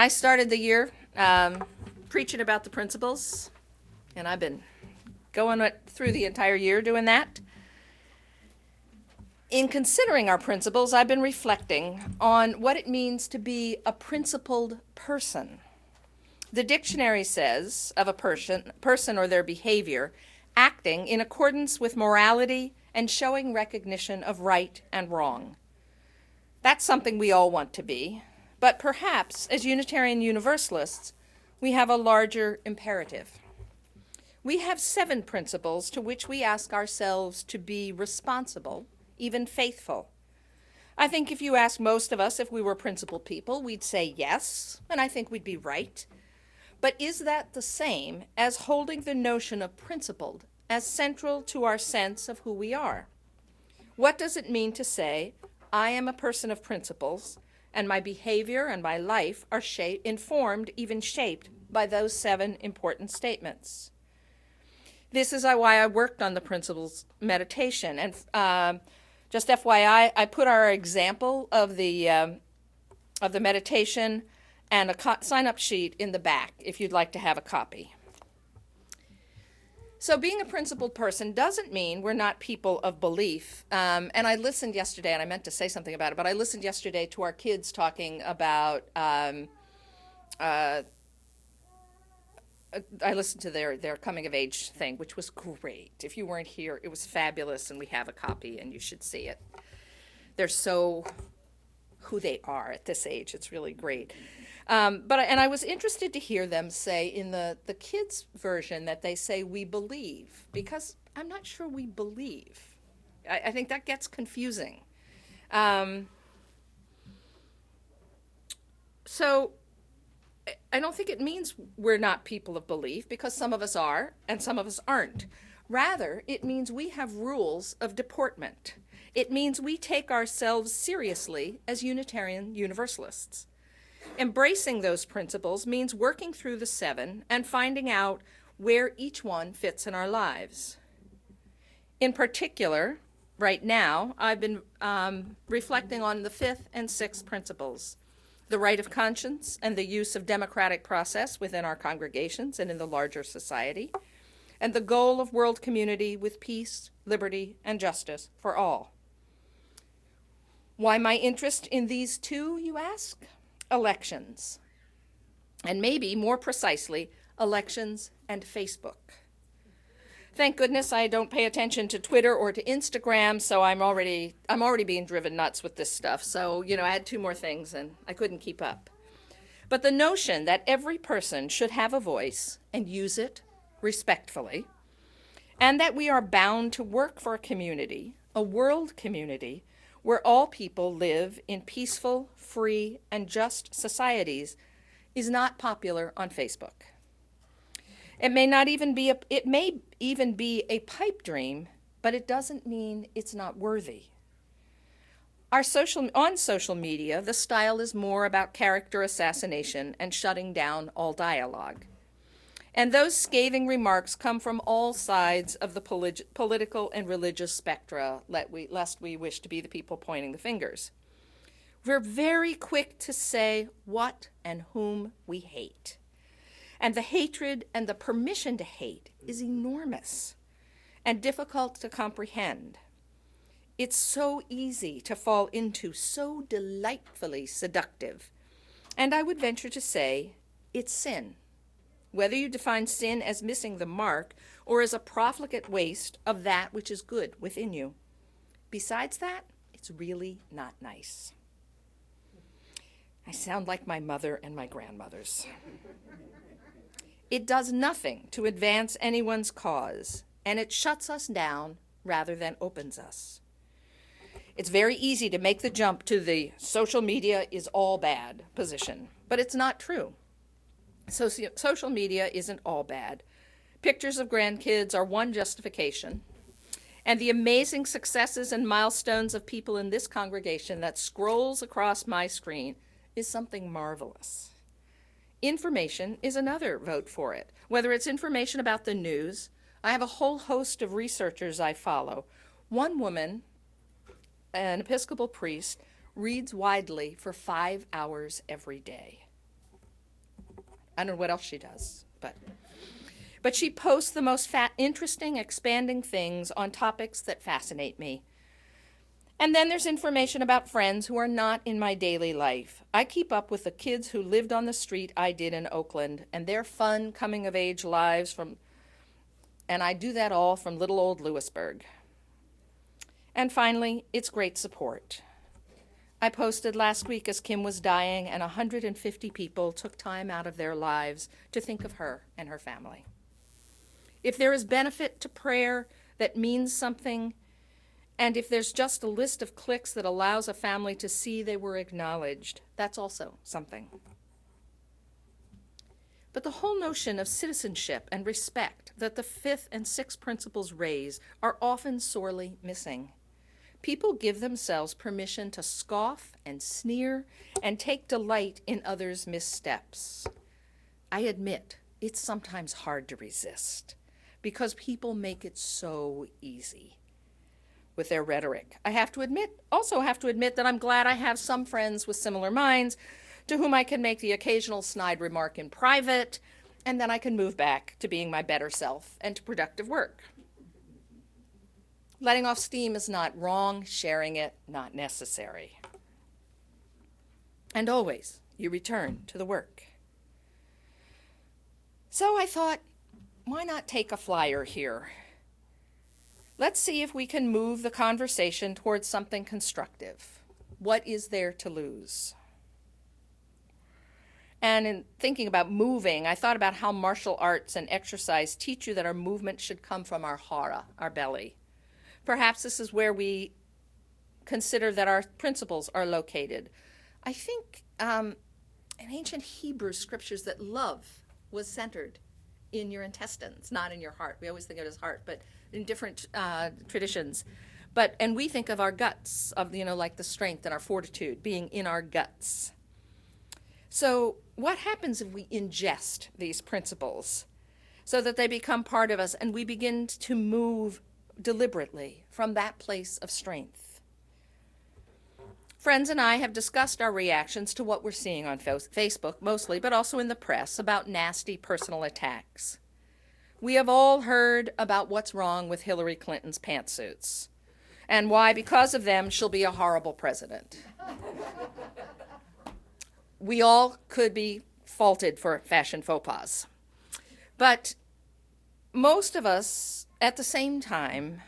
I started the year preaching about the principles, and I've been going through the entire year doing that. In considering our principles, I've been reflecting on what it means to be a principled person. The dictionary says of a person or their behavior acting in accordance with morality and showing recognition of right and wrong. That's something we all want to be, but perhaps as Unitarian Universalists, we have a larger imperative. We have 7 principles to which we ask ourselves to be responsible, even faithful. I think if you ask most of us if we were principled people, we'd say yes, and I think we'd be right. But is that the same as holding the notion of principled as central to our sense of who we are? What does it mean to say, I am a person of principles, and my behavior and my life are informed, even shaped, by those 7 important statements? This is why I worked on the principles meditation. And just FYI, I put our example of the meditation and a sign-up sheet in the back if you'd like to have a copy. So being a principled person doesn't mean we're not people of belief. And I listened yesterday, and I meant to say something about it, but I listened yesterday to our kids talking about, I listened to their coming of age thing, which was great. If you weren't here, it was fabulous, and we have a copy, and you should see it. They're so who they are at this age. It's really great. And I was interested to hear them say in the kids' version that they say we believe, because I'm not sure we believe. I think that gets confusing. So I don't think it means we're not people of belief, because some of us are and some of us aren't. Rather, it means we have rules of deportment. It means we take ourselves seriously as Unitarian Universalists. Embracing those principles means working through the 7 and finding out where each one fits in our lives. In particular, right now, I've been reflecting on the 5th and 6th principles: the right of conscience and the use of democratic process within our congregations and in the larger society, and the goal of world community with peace, liberty, and justice for all. Why my interest in these 2, you ask? Elections, and maybe more precisely, elections and Facebook. Thank goodness I don't pay attention to Twitter or to Instagram, so I'm already being driven nuts with this stuff. So, I had 2 more things and I couldn't keep up. But the notion that every person should have a voice and use it respectfully, and that we are bound to work for a community, a world community, where all people live in peaceful, free, and just societies, is not popular on Facebook. It may even be a pipe dream, but it doesn't mean it's not worthy. On social media, the style is more about character assassination and shutting down all dialogue. And those scathing remarks come from all sides of the political and religious spectra, lest we wish to be the people pointing the fingers. We're very quick to say what and whom we hate. And the hatred and the permission to hate is enormous and difficult to comprehend. It's so easy to fall into, so delightfully seductive. And I would venture to say it's sin. Whether you define sin as missing the mark or as a profligate waste of that which is good within you. Besides that, it's really not nice. I sound like my mother and my grandmothers. It does nothing to advance anyone's cause, and it shuts us down rather than opens us. It's very easy to make the jump to the social media is all bad position, but it's not true. Social media isn't all bad. Pictures of grandkids are one justification, and the amazing successes and milestones of people in this congregation that scrolls across my screen is something marvelous. Information is another vote for it. Whether it's information about the news, I have a whole host of researchers I follow. One woman, an Episcopal priest, reads widely for 5 hours every day. I don't know what else she does, but she posts the most interesting, expanding things on topics that fascinate me. And then there's information about friends who are not in my daily life. I keep up with the kids who lived on the street I did in Oakland and their fun coming-of-age lives and I do that all from little old Lewisburg. And finally, it's great support. I posted last week as Kim was dying, and 150 people took time out of their lives to think of her and her family. If there is benefit to prayer that means something, and if there's just a list of clicks that allows a family to see they were acknowledged, that's also something. But the whole notion of citizenship and respect that the fifth and sixth principles raise are often sorely missing. People give themselves permission to scoff and sneer and take delight in others' missteps. I admit it's sometimes hard to resist because people make it so easy with their rhetoric. I also have to admit that I'm glad I have some friends with similar minds to whom I can make the occasional snide remark in private, and then I can move back to being my better self and to productive work. Letting off steam is not wrong, sharing it, not necessary. And always, you return to the work. So I thought, why not take a flyer here? Let's see if we can move the conversation towards something constructive. What is there to lose? And in thinking about moving, I thought about how martial arts and exercise teach you that our movement should come from our hara, our belly. Perhaps this is where we consider that our principles are located. I think in ancient Hebrew scriptures that love was centered in your intestines, not in your heart. We always think of it as heart, but in different traditions. And we think of our guts, like the strength and our fortitude being in our guts. So what happens if we ingest these principles so that they become part of us and we begin to move deliberately from that place of strength? Friends and I have discussed our reactions to what we're seeing on Facebook mostly, but also in the press, about nasty personal attacks. We have all heard about what's wrong with Hillary Clinton's pantsuits and why, because of them, she'll be a horrible president. We all could be faulted for fashion faux pas. But most of us, at the same time,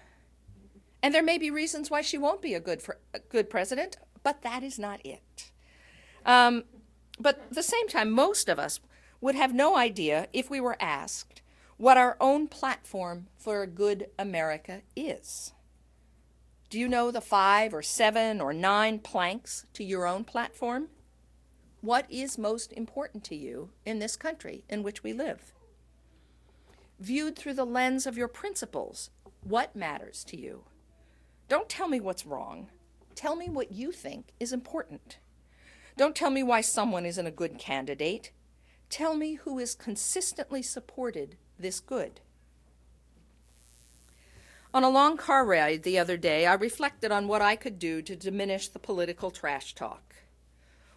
and there may be reasons why she won't be a good president, but that is not it. But at the same time, most of us would have no idea if we were asked what our own platform for a good America is. Do you know the 5 or 7 or 9 planks to your own platform? What is most important to you in this country in which we live? Viewed through the lens of your principles, what matters to you? Don't tell me what's wrong. Tell me what you think is important. Don't tell me why someone isn't a good candidate. Tell me who has consistently supported this good. On a long car ride the other day, I reflected on what I could do to diminish the political trash talk.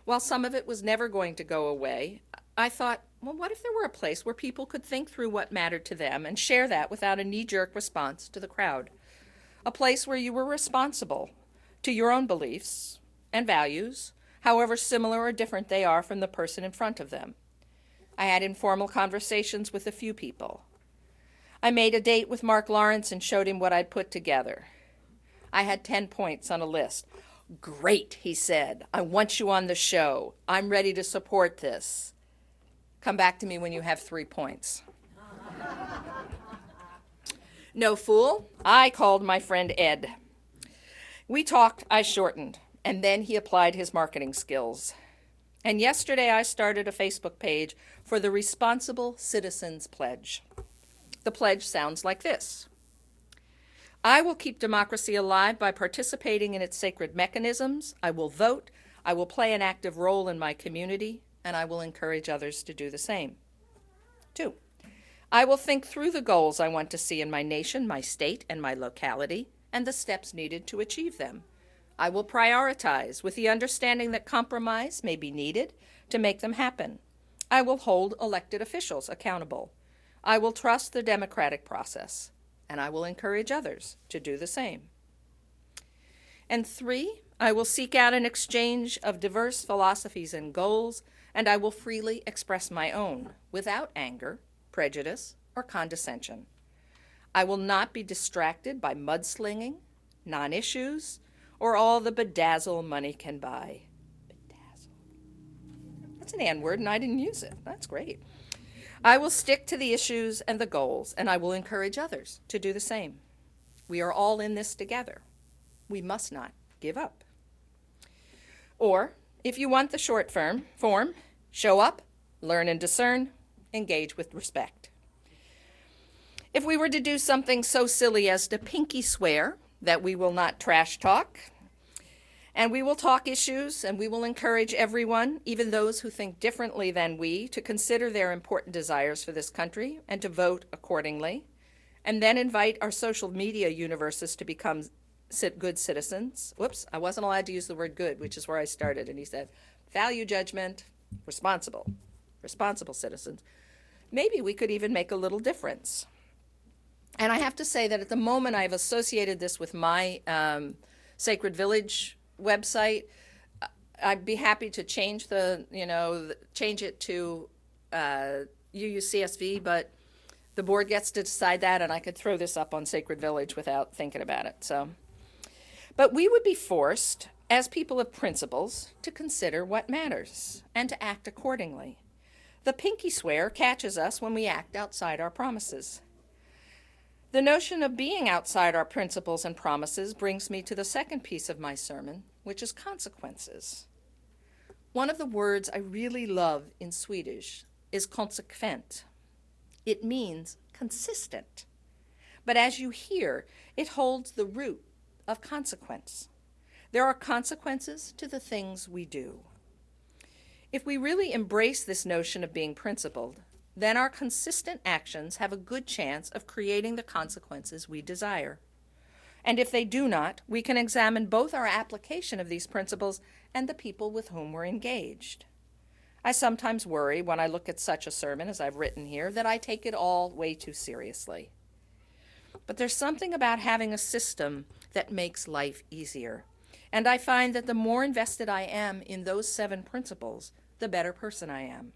While some of it was never going to go away, I thought, well, what if there were a place where people could think through what mattered to them and share that without a knee-jerk response to the crowd? A place where you were responsible to your own beliefs and values, however similar or different they are from the person in front of them. I had informal conversations with a few people. I made a date with Mark Lawrence and showed him what I'd put together. I had 10 points on a list. Great, he said. I want you on the show. I'm ready to support this. Come back to me when you have 3 points. No fool. I called my friend Ed. We talked, I shortened, and then he applied his marketing skills. And yesterday I started a Facebook page for the Responsible Citizens Pledge. The pledge sounds like this. I will keep democracy alive by participating in its sacred mechanisms. I will vote. I will play an active role in my community, and I will encourage others to do the same. 2, I will think through the goals I want to see in my nation, my state, and my locality, and the steps needed to achieve them. I will prioritize with the understanding that compromise may be needed to make them happen. I will hold elected officials accountable. I will trust the democratic process, and I will encourage others to do the same. And 3, I will seek out an exchange of diverse philosophies and goals, and I will freely express my own without anger, prejudice, or condescension. I will not be distracted by mudslinging, non-issues, or all the bedazzle money can buy. Bedazzle. That's an N word, and I didn't use it. That's great. I will stick to the issues and the goals, and I will encourage others to do the same. We are all in this together. We must not give up. Or, if you want the short form, show up, learn and discern, engage with respect. If we were to do something so silly as to pinky swear that we will not trash talk, and we will talk issues, and we will encourage everyone, even those who think differently than we, to consider their important desires for this country and to vote accordingly, and then invite our social media universes to become good citizens. Whoops, I wasn't allowed to use the word good, which is where I started. And he said, value judgment, responsible citizens. Maybe we could even make a little difference. And I have to say that at the moment I've associated this with my Sacred Village website. I'd be happy to change change it to UUCSV, but the board gets to decide that, and I could throw this up on Sacred Village without thinking about it. But we would be forced, as people of principles, to consider what matters and to act accordingly. The pinky swear catches us when we act outside our promises. The notion of being outside our principles and promises brings me to the second piece of my sermon, which is consequences. One of the words I really love in Swedish is konsekvent. It means consistent. But as you hear, it holds the root of consequence. There are consequences to the things we do. If we really embrace this notion of being principled, then our consistent actions have a good chance of creating the consequences we desire. And if they do not, we can examine both our application of these principles and the people with whom we're engaged. I sometimes worry when I look at such a sermon as I've written here that I take it all way too seriously. But there's something about having a system that makes life easier. And I find that the more invested I am in those 7 principles, the better person I am.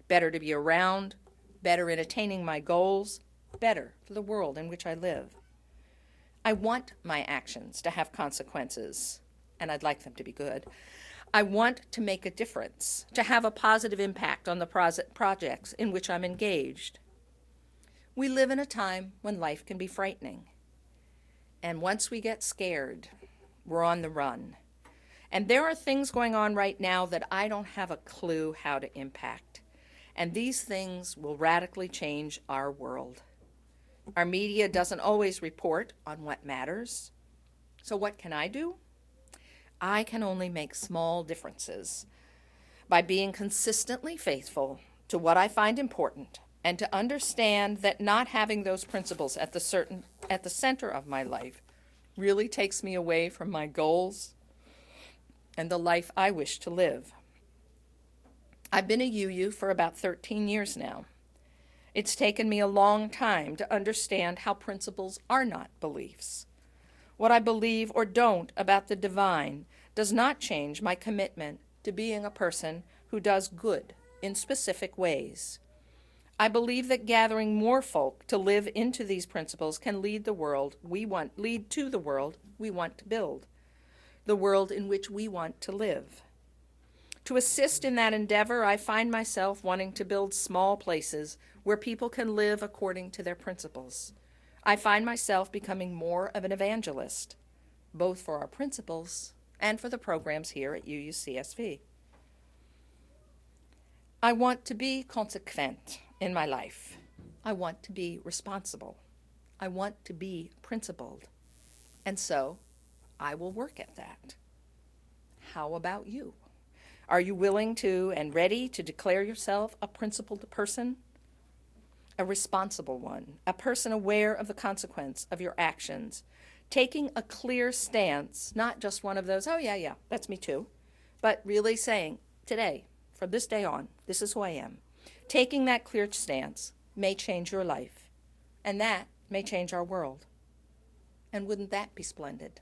Better to be around, better in attaining my goals, better for the world in which I live. I want my actions to have consequences, and I'd like them to be good. I want to make a difference, to have a positive impact on the projects in which I'm engaged. We live in a time when life can be frightening. And once we get scared, we're on the run. And there are things going on right now that I don't have a clue how to impact. And these things will radically change our world. Our media doesn't always report on what matters. So what can I do? I can only make small differences by being consistently faithful to what I find important and to understand that not having those principles at the center of my life really takes me away from my goals and the life I wish to live. I've been a UU for about 13 years now. It's taken me a long time to understand how principles are not beliefs. What I believe or don't about the divine does not change my commitment to being a person who does good in specific ways. I believe that gathering more folk to live into these principles can lead to the world we want to build, the world in which we want to live. To assist in that endeavor, I find myself wanting to build small places where people can live according to their principles. I find myself becoming more of an evangelist, both for our principles and for the programs here at UUCSV. I want to be consequent in my life. I want to be responsible. I want to be principled. And so I will work at that. How about you? Are you willing to and ready to declare yourself a principled person? A responsible one, a person aware of the consequence of your actions, taking a clear stance, not just one of those, oh yeah, that's me too, but really saying, today, from this day on, this is who I am. Taking that clear stance may change your life, and that may change our world. And wouldn't that be splendid?